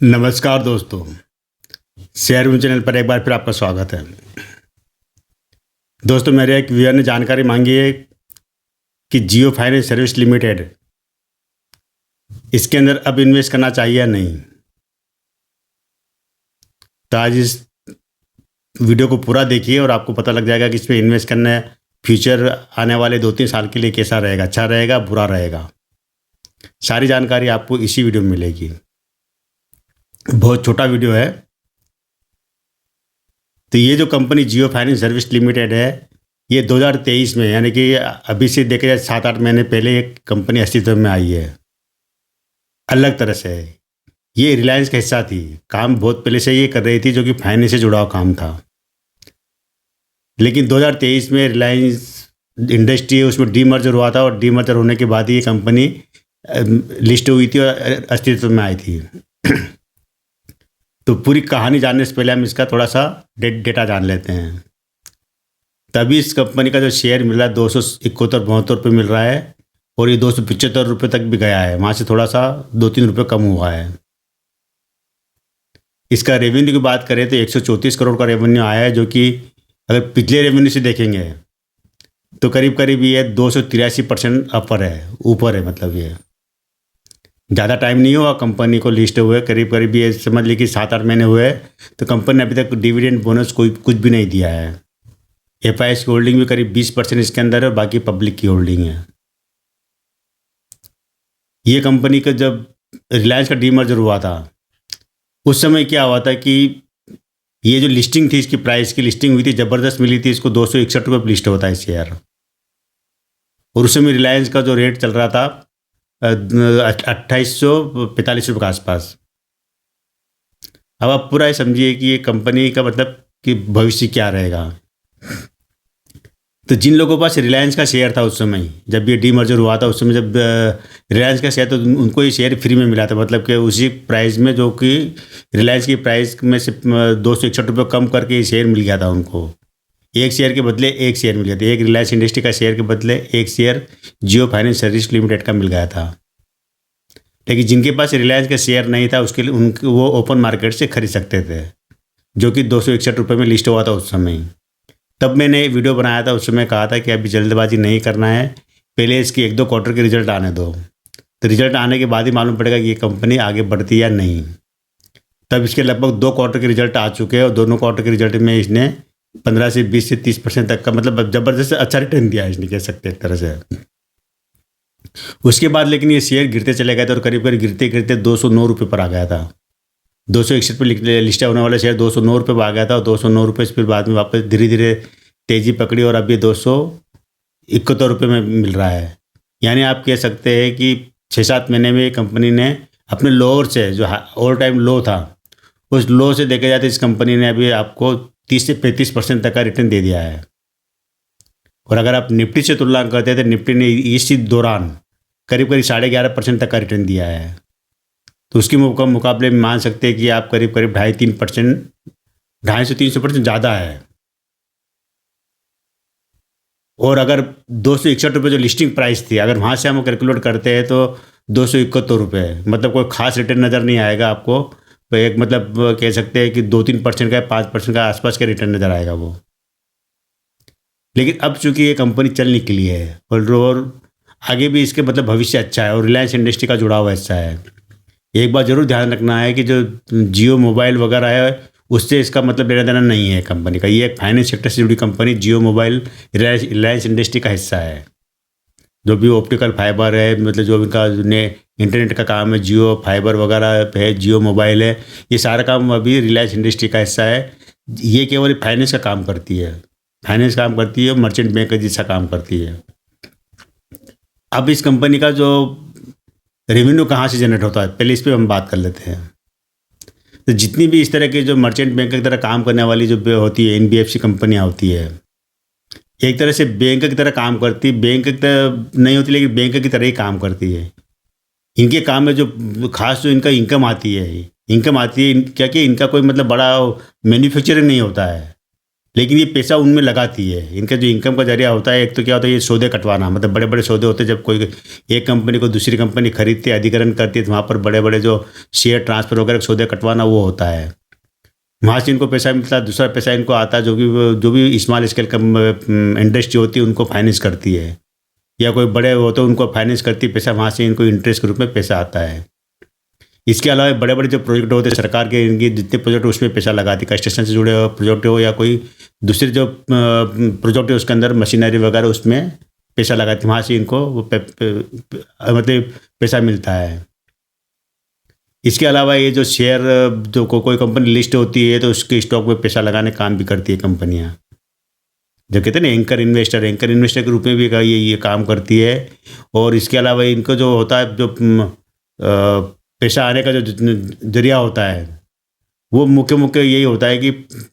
नमस्कार दोस्तों, share news channel पर एक बार फिर आपका स्वागत है। दोस्तों, मेरे एक व्यूअर ने जानकारी मांगी है कि जियो फाइनेंस सर्विस लिमिटेड इसके अंदर अब इन्वेस्ट करना चाहिए या नहीं। तो आज इस वीडियो को पूरा देखिए और आपको पता लग जाएगा कि इसमें इन्वेस्ट करना है, फ्यूचर आने वाले 2-3 साल के लिए कैसा रहेगा, अच्छा रहेगा, बुरा रहेगा। सारी जानकारी आपको इसी वीडियो में मिलेगी। बहुत छोटा वीडियो है। तो ये जो कंपनी जियो फाइनेंस सर्विस लिमिटेड है, ये 2023 में, यानी कि अभी से देखा जाए 7-8 महीने पहले एक कंपनी अस्तित्व में आई है। अलग तरह से है। ये रिलायंस का हिस्सा थी। काम बहुत पहले से ये कर रही थी, जो कि फाइनेंस से जुड़ा हुआ काम था। लेकिन 2023 में रिलायंस इंडस्ट्री है, उसमें डीमर्जर हुआ था और डीमर्जर होने के बाद ये कंपनी लिस्ट हुई थी और अस्तित्व में आई थी। तो पूरी कहानी जानने से पहले हम इसका थोड़ा सा डेटा जान लेते हैं। तभी इस कंपनी का जो शेयर मिल रहा है 271-72 रुपये मिल रहा है और ये 275 रुपये तक भी गया है। वहाँ से थोड़ा सा 2-3 रुपये कम हुआ है। इसका रेवेन्यू की बात करें तो 134 करोड़ का रेवेन्यू आया है, जो कि अगर पिछले रेवेन्यू से देखेंगे तो करीब करीब ये 283% अपर है, ऊपर है। मतलब ये ज़्यादा टाइम नहीं हुआ कंपनी को लिस्ट हुए, करीब करीब ये समझ लीजिए कि 7-8 महीने हुए। तो कंपनी ने अभी तक डिविडेंड बोनस कुछ भी नहीं दिया है। एफआईएस की होल्डिंग भी करीब 20% इसके अंदर है और बाकी पब्लिक की होल्डिंग है। ये कंपनी का जब रिलायंस का डीमर्जर हुआ था, उस समय क्या हुआ था कि ये जो लिस्टिंग थी, इसकी प्राइस की लिस्टिंग हुई थी, ज़बरदस्त मिली थी इसको। 261 रुपये पर लिस्ट होता है शेयर। और उस समय रिलायंस का जो रेट चल रहा था 2845 रुपये के आसपास। अब आप पूरा ये समझिए कि ये कंपनी का मतलब कि भविष्य क्या रहेगा। तो जिन लोगों के पास रिलायंस का शेयर था उस समय, जब ये डीमर्जर हुआ था, उस समय जब रिलायंस का शेयर, तो उनको ये शेयर फ्री में मिला था। मतलब कि उसी प्राइस में, जो कि रिलायंस की प्राइस में से 261 रुपये कम करके ये शेयर मिल गया था उनको। एक शेयर के बदले एक शेयर मिल गया था। एक रिलायंस इंडस्ट्री का शेयर के बदले एक शेयर जियो फाइनेंस सर्विस लिमिटेड का मिल गया था। लेकिन जिनके पास रिलायंस का शेयर नहीं था, उसके लिए वो ओपन मार्केट से खरीद सकते थे, जो कि 261 रुपये में लिस्ट हुआ था उस समय। तब मैंने वीडियो बनाया था, उस समय कहा था कि अभी जल्दबाजी नहीं करना है, पहले इसकी 1-2 क्वार्टर के रिजल्ट आने दो। तो रिजल्ट आने के बाद ही मालूम पड़ेगा कि ये कंपनी आगे बढ़ती है या नहीं। तब इसके लगभग 2 क्वार्टर के रिजल्ट आ चुके हैं और दोनों क्वार्टर के रिजल्ट में इसने 15 से 20 से 30% तक का, मतलब ज़बरदस्त अच्छा रिटर्न दिया है, इसने कह सकते हैं एक तरह से। उसके बाद लेकिन ये शेयर गिरते चले गए थे और करीब करीब गिरते गिरते 209 रुपये पर आ गया था। 261 पर लिस्ट होने वाला शेयर 209 रुपये पर आ गया था और 209 रुपये से फिर बाद में वापस धीरे धीरे तेज़ी पकड़ी और अब ये 271 रुपये में मिल रहा है। यानी आप कह सकते हैं कि 6-7 महीने में ये कंपनी ने अपने लोअर से, जो ऑल टाइम लो था, उस लो से देखा जाए तो इस कंपनी ने अभी आपको 30 से 35% तक का रिटर्न दे दिया है। और अगर आप निफ्टी से तुलना करते हैं तो निफ्टी ने इसी दौरान करीब करीब 11.5% तक का रिटर्न दिया है। तो उसके मुकाबले में मान सकते हैं कि आप करीब करीब 2.5-3%, 250 से 300% ज़्यादा है। और अगर 261 रुपये जो लिस्टिंग प्राइस थी, अगर वहाँ से हम कैलकुलेट करते हैं तो 271 रुपये, मतलब कोई खास रिटर्न नज़र नहीं आएगा आपको। तो एक मतलब कह सकते हैं कि 2-3% का, 5% का आसपास का रिटर्न नज़र आएगा वो। लेकिन अब चूंकि ये कंपनी चल निकली है और आगे भी इसके मतलब भविष्य अच्छा है और रिलायंस इंडस्ट्री का जुड़ा हुआ हिस्सा है। एक बात जरूर ध्यान रखना है कि जो जियो मोबाइल वगैरह है, उससे इसका मतलब लेना देना नहीं है कंपनी का। ये एक फाइनेंस सेक्टर से जुड़ी कंपनी, जियो मोबाइल रिलायंस इंडस्ट्री का हिस्सा है। जो भी ऑप्टिकल फाइबर है, मतलब जो इनका इंटरनेट का काम है, जियो फाइबर वगैरह है, जियो मोबाइल है, ये सारा काम अभी रिलायंस इंडस्ट्री का हिस्सा है। ये केवल फाइनेंस का काम करती है, फाइनेंस काम करती है, मर्चेंट बैंक का जैसा काम करती है। अब इस कंपनी का जो रेवेन्यू कहाँ से जनरेट होता है, पहले इस पर हम बात कर लेते हैं। तो जितनी भी इस तरह के जो मर्चेंट बैंक की तरह काम करने वाली जो होती है, एनबीएफसी कंपनियाँ होती है, एक तरह से बैंक की तरह काम करती, बैंक की तरह नहीं होती लेकिन बैंक की तरह ही काम करती है। इनके काम में जो खास जो इनका इनकम आती है, क्या कि इनका कोई मतलब बड़ा मैन्युफैक्चरिंग नहीं होता है। लेकिन ये पैसा उनमें लगाती है। इनका जो इनकम का जरिया होता है, एक तो क्या होता है, ये सौदे कटवाना, मतलब बड़े बड़े सौदे होते हैं। जब कोई एक कंपनी को दूसरी कंपनी खरीदती है, अधिग्रहण करती है, तो वहाँ पर बड़े बड़े जो शेयर ट्रांसफर वगैरह के सौदे कटवाना वो होता है। वहाँ से इनको पैसा मिलता है। दूसरा पैसा इनको आता है जो भी स्मॉल स्केल इंडस्ट्री होती है उनको फाइनेंस करती है, या कोई बड़े होते हैं उनको फाइनेंस करती है पैसा, वहाँ से इनको इंटरेस्ट के रूप में पैसा आता है। इसके अलावा बड़े बड़े जो प्रोजेक्ट होते हैं सरकार के, इनके जितने प्रोजेक्ट उसमें पैसा लगाती है, कंस्ट्रक्शन से जुड़े हुए प्रोजेक्ट हो या कोई दूसरे जो प्रोजेक्ट है उसके अंदर मशीनरी वगैरह उसमें पैसा लगाती है, वहाँ से इनको मतलब पैसा मिलता है। इसके अलावा ये जो शेयर जो कोई कंपनी लिस्ट होती है तो उसके स्टॉक में पैसा लगाने काम भी करती है कंपनियां, जो कहते हैं ना एंकर इन्वेस्टर के रूप में भी ये काम करती है। और इसके अलावा इनको जो होता है, जो पैसा आने का जो जरिया होता है, वो मुख्य यही होता है कि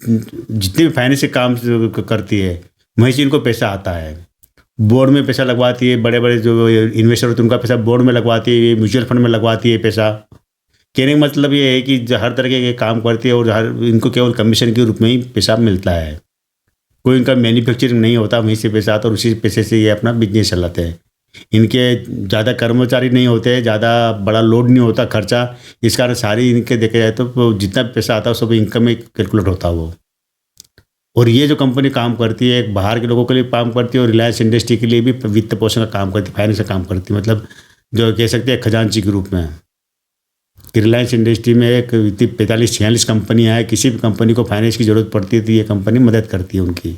जितने भी फाइनेंस के काम करती है वहीं से इनको पैसा आता है। बोर्ड में पैसा लगवाती है, बड़े बड़े जो इन्वेस्टर होते हैं उनका पैसा बोर्ड में लगवाती है, म्यूचुअल फंड में लगवाती है पैसा। कहने का मतलब ये है कि हर तरह के काम करती है और इनको केवल कमीशन के रूप में ही पैसा मिलता है। कोई इनका मैन्युफैक्चरिंग नहीं होता, वहीं से पैसा आता और उसी पैसे से ये अपना बिजनेस चलाते हैं। इनके ज़्यादा कर्मचारी नहीं होते, ज़्यादा बड़ा लोड नहीं होता खर्चा। इस कारण सारी इनके देखा जाए तो जितना पैसा आता है सब इनकम में कैलकुलेट होता है वो। और ये जो कंपनी काम करती है, एक बाहर के लोगों के लिए काम करती है और रिलायंस इंडस्ट्री के लिए भी वित्त पोषण का काम करती है, फाइनेंस का काम करती है। मतलब जो कह सकते हैं खजांची के रूप में कि रिलायंस इंडस्ट्री में एक 45-46 कंपनियाँ हैं, किसी भी कंपनी को फाइनेंस की ज़रूरत पड़ती है तो ये कंपनी मदद करती है उनकी।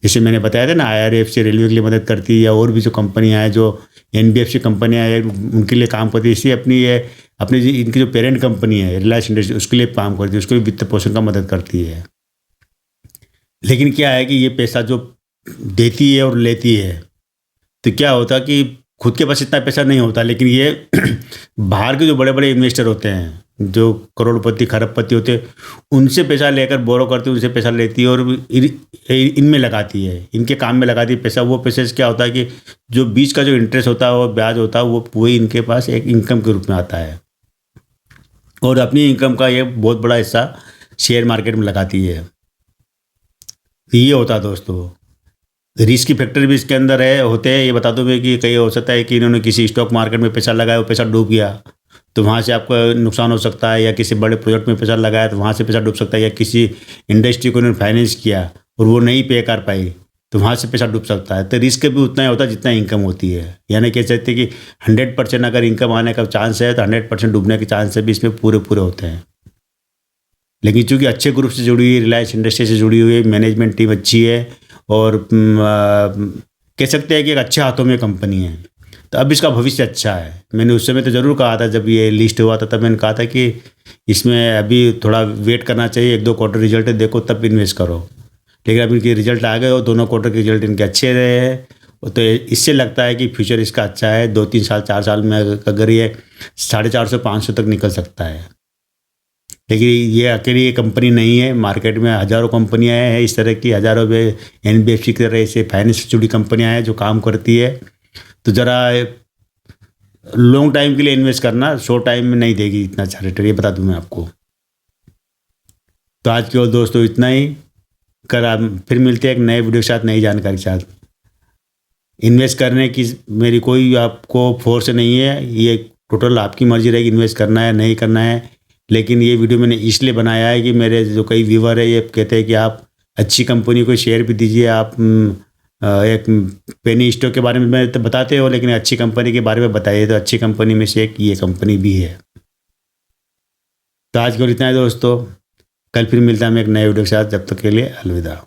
जैसे मैंने बताया था ना, IRFC रेलवे के लिए मदद करती है, या और भी जो कंपनियाँ हैं जो NBFC कंपनियाँ हैं उनके लिए काम करती है। इसी अपनी इनकी जो पेरेंट कंपनी है रिलायंस इंडस्ट्री उसके लिए काम करती है, उसको भी वित्त पोषण का मदद करती है। लेकिन क्या है कि ये पैसा जो देती है और लेती है तो क्या होता है कि खुद के पास इतना पैसा नहीं होता, लेकिन ये बाहर के जो बड़े बड़े इन्वेस्टर होते हैं, जो करोड़पति खरबपति होते हैं, उनसे पैसा लेकर बोरो करती है, उनसे पैसा लेती है और इनमें लगाती है, इनके काम में लगाती है पैसा। वो पैसे से क्या होता है कि जो बीच का जो इंटरेस्ट होता है, वो ब्याज होता है, वो वही इनके पास एक इनकम के रूप में आता है और अपनी इनकम का ये बहुत बड़ा हिस्सा शेयर मार्केट में लगाती है। ये होता है दोस्तों। रिस्क की फैक्टर भी इसके अंदर होते हैं। ये बता दूँ मैं कि कई हो सकता है कि इन्होंने किसी स्टॉक मार्केट में पैसा लगाया, वो पैसा डूब गया तो वहाँ से आपका नुकसान हो सकता है, या किसी बड़े प्रोजेक्ट में पैसा लगाया तो वहाँ से पैसा डूब सकता है, या किसी इंडस्ट्री को इन्होंने फाइनेंस किया और वो नहीं पे कर पाई तो वहाँ से पैसा डूब सकता है। तो रिस्क भी उतना ही होता है जितना इनकम होती है। यानी कह सकते हैं कि 100% अगर इनकम आने का चांस है तो 100% डूबने के चांस भी इसमें पूरे होते हैं। लेकिन चूँकि अच्छे ग्रुप से जुड़ी हुई, रिलायंस इंडस्ट्री से जुड़ी हुई, मैनेजमेंट टीम अच्छी है और कह सकते हैं कि एक अच्छे हाथों में कंपनी है, तो अब इसका भविष्य अच्छा है। मैंने उस समय तो ज़रूर कहा था, जब ये लिस्ट हुआ था तब मैंने कहा था कि इसमें अभी थोड़ा वेट करना चाहिए, 1-2 क्वार्टर रिजल्ट देखो तब इन्वेस्ट करो। लेकिन अब इनके रिजल्ट आ गए और दोनों क्वार्टर के रिजल्ट इनके अच्छे रहे हैं, तो इससे लगता है कि फ्यूचर इसका अच्छा है। 2-3 साल 4 साल में अगर ये 450-500 तक निकल सकता है। लेकिन ये अकेली ये कंपनी नहीं है, मार्केट में हज़ारों कंपनियां हैं इस तरह की, हज़ारों NBFC की तरह ऐसे फाइनेंस से जुड़ी कंपनियां हैं जो काम करती है। तो ज़रा लॉन्ग टाइम के लिए इन्वेस्ट करना, शॉर्ट टाइम में नहीं देगी इतना अच्छा रिटर्न, ये बता दूं मैं आपको। तो आज केवल दोस्तों इतना ही। फिर मिलते हैं एक नए वीडियो के साथ, नई जानकारी के साथ। इन्वेस्ट करने की मेरी कोई आपको फोर्स नहीं है, ये टोटल आपकी मर्जी रहेगी इन्वेस्ट करना है नहीं करना है। लेकिन ये वीडियो मैंने इसलिए बनाया है कि मेरे जो कई व्यूवर है ये कहते हैं कि आप अच्छी कंपनी को शेयर भी दीजिए, आप एक पेनी स्टॉक के बारे में तो बताते हो लेकिन अच्छी कंपनी के बारे में बताइए। तो अच्छी कंपनी में से एक ये कंपनी भी है। तो आज को इतना है दोस्तों, कल फिर मिलता है मैं एक नए वीडियो के साथ। जब तक के लिए अलविदा।